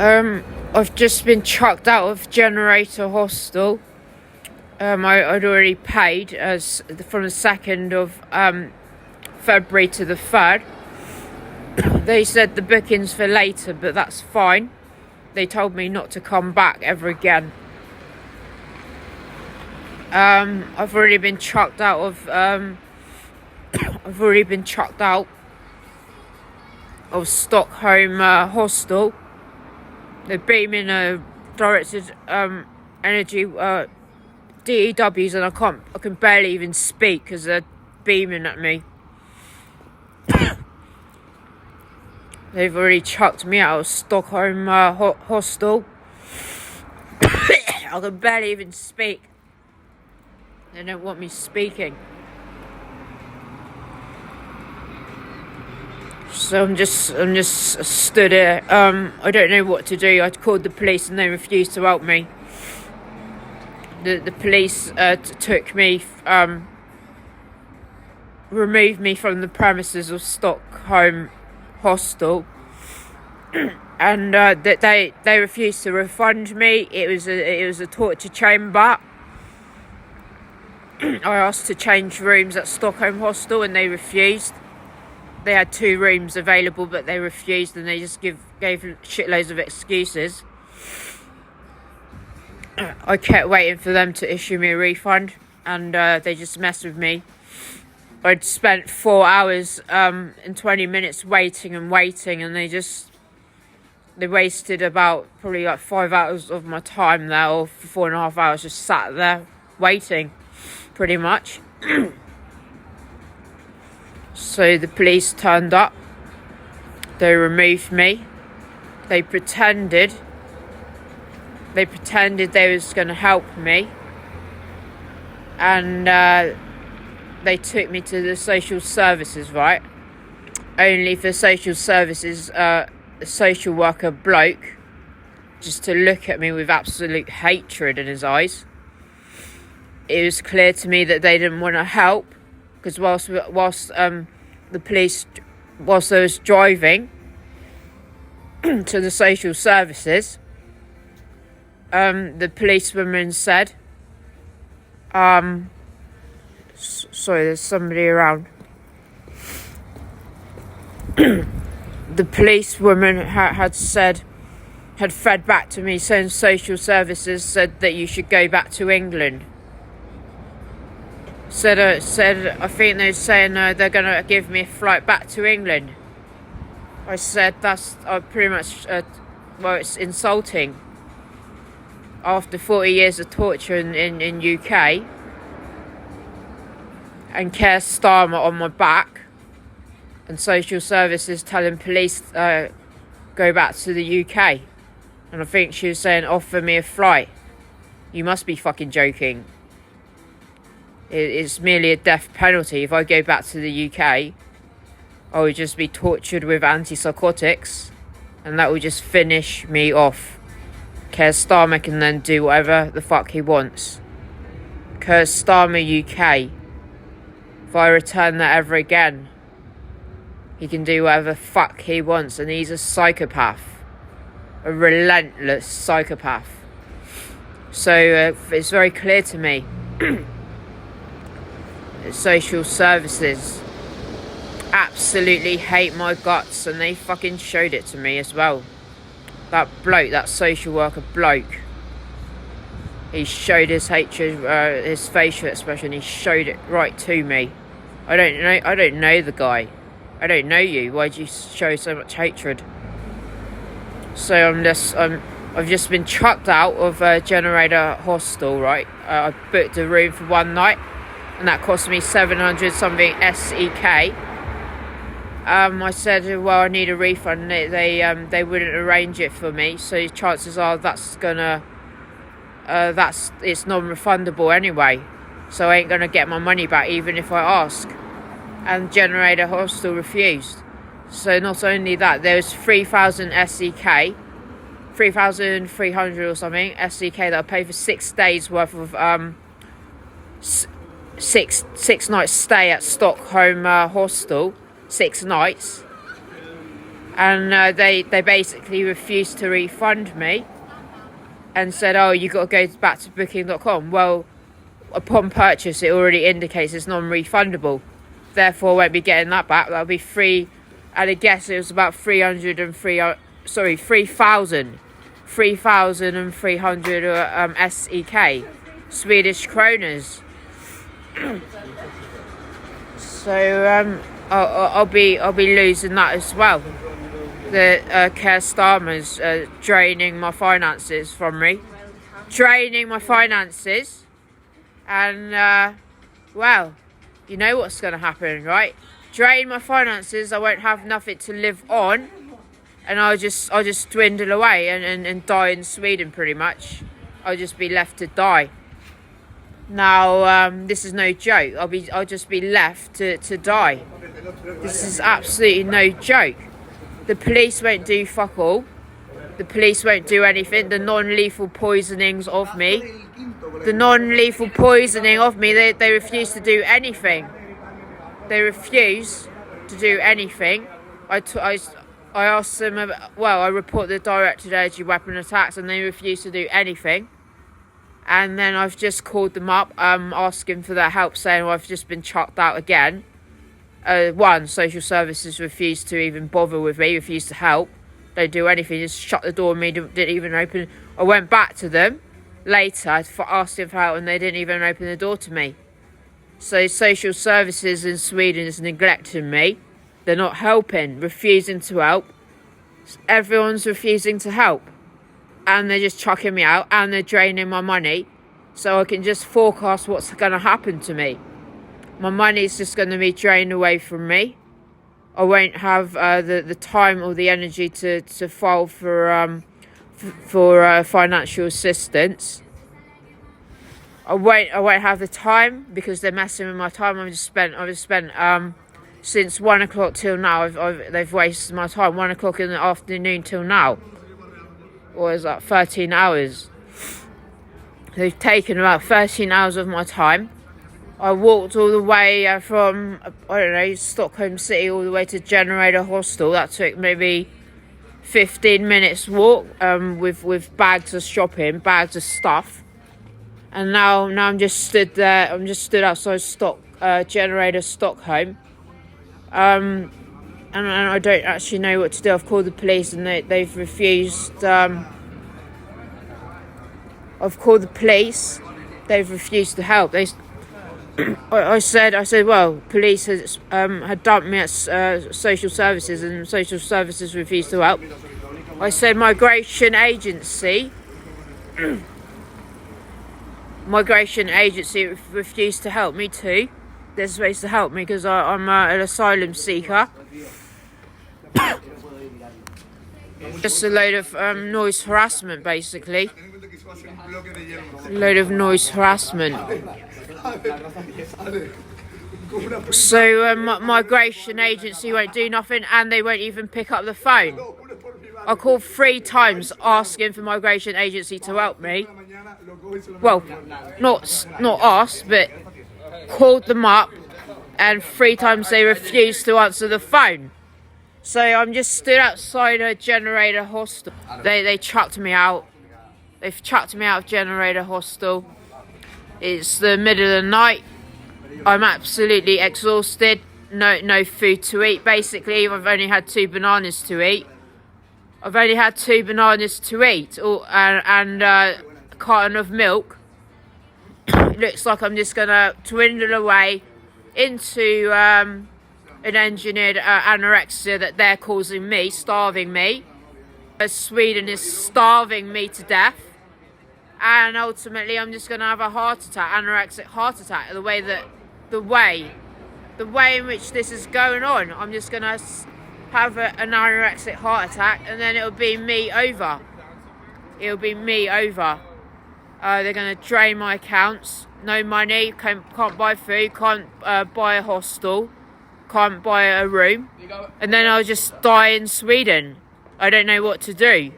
I've just been chucked out of Generator Hostel. I'd already paid from the 2nd of February to the 3rd. They said the booking's for later, but that's fine. They told me not to come back ever again. I've already been chucked out of Stockholm Hostel. They're beaming directed energy DEWs, and I can barely even speak because they're beaming at me. They've already chucked me out of Stockholm Hostel. I can barely even speak. They don't want me speaking. So I'm just stood here. I don't know what to do. I called the police and they refused to help me. The police took me, removed me from the premises of Stockholm Hostel, and they refused to refund me. It was a torture chamber. I asked to change rooms at Stockholm Hostel and they refused. They had 2 rooms available, but they refused, and they just gave shitloads of excuses. I kept waiting for them to issue me a refund, and they just messed with me. I'd spent 4 hours and 20 minutes waiting, and they wasted about probably like 5 hours of my time there, or 4.5 hours just sat there waiting, pretty much. So the police turned up. They removed me. They pretended they was going to help me, and they took me to the social services, right? Only for social services, a social worker bloke, just to look at me with absolute hatred in his eyes. It was clear to me that they didn't want to help, because whilst I was driving to the social services, the policewoman said, sorry, there's somebody around. The policewoman had fed back to me saying social services said that you should go back to England. Said I think they're saying they're going to give me a flight back to England. I said that's pretty much, it's insulting. After 40 years of torture in UK, and Keir Starmer on my back, and social services telling police go back to the UK. And I think she was saying offer me a flight. You must be fucking joking. It's merely a death penalty. If I go back to the UK, I would just be tortured with antipsychotics, and that would just finish me off. Keir Starmer can then do whatever the fuck he wants. Keir Starmer UK. If I return there ever again, he can do whatever the fuck he wants, and he's a psychopath. A relentless psychopath. So it's very clear to me. Social services absolutely hate my guts, and they fucking showed it to me as well. That bloke, that social worker bloke, he showed his hatred, his facial expression. He showed it right to me. I don't know the guy. I don't know you. Why'd you show so much hatred? So I've just been chucked out of Generator Hostel, right? I booked a room for one night, and that cost me 700 something SEK. I said, well, I need a refund. They wouldn't arrange it for me, so chances are it's non-refundable anyway. So I ain't gonna get my money back even if I ask. And Generator Hostel refused. So not only that, there was 3,000 SEK, 3,300 or something SEK that I paid for 6 days worth of six nights stay at Stockholm Hostel. 6 nights. and they basically refused to refund me and said, oh, you got to go back to booking.com. Well, upon purchase it already indicates it's non-refundable, therefore I won't be getting that back. That'll be free. And I guess it was about 3,300 SEK, Swedish kroners. So I'll be losing that as well. The Keir Starmer's draining my finances from me, and well, you know what's going to happen, right? Drain my finances, I won't have nothing to live on, and I'll just dwindle away and die in Sweden pretty much. I'll just be left to die. Now, this is no joke. I'll just be left to die. This is absolutely no joke. The police won't do fuck all. The police won't do anything. The non-lethal poisonings of me. They refuse to do anything. They refuse to do anything. I asked them, I report the directed energy weapon attacks, and they refuse to do anything. And then I've just called them up, asking for their help, saying, I've just been chucked out again. One, social services refused to even bother with me, refused to help. Don't do anything, just shut the door on me, didn't even open. I went back to them later for asking for help, and they didn't even open the door to me. So social services in Sweden is neglecting me. They're not helping, refusing to help. Everyone's refusing to help. And they're just chucking me out, and they're draining my money. So I can just forecast what's going to happen to me. My money's just going to be drained away from me. I won't have the time or the energy to file for financial assistance. I won't have the time because they're messing with my time. I've just spent since 1 o'clock till now. They've wasted my time. 1 o'clock in the afternoon till now, or is that 13 hours? They've taken about 13 hours of my time. I walked all the way from Stockholm City all the way to Generator Hostel. That took maybe 15 minutes walk with bags of shopping, bags of stuff. And now I'm just stood there. I'm just stood outside Generator Stockholm. And I don't actually know what to do. I've called the police and they've refused. I've called the police. They've refused to help. I said, well, police had dumped me at social services, and social services refused to help. I said migration agency refused to help me too. They're supposed to help me because I'm an asylum seeker. Just a load of noise harassment, basically. A load of noise harassment. So migration agency won't do nothing, and they won't even pick up the phone. I called 3 times asking for migration agency to help me. Well, not asked, but called them up, and 3 times they refused to answer the phone. So I'm just stood outside a Generator Hostel. They chucked me out. They've chucked me out of Generator Hostel. It's the middle of the night. I'm absolutely exhausted. No food to eat. Basically, I've only had 2 bananas to eat. and a carton of milk. It looks like I'm just gonna dwindle away into an engineered anorexia that they're causing me, starving me. Sweden is starving me to death, and ultimately I'm just gonna have a heart attack, anorexic heart attack. The way in which this is going on, I'm just gonna have an anorexic heart attack, and then it'll be me over. They're gonna drain my accounts. No money, can't buy food, can't buy a hostel, can't buy a room, and then I'll just die in Sweden. I don't know what to do.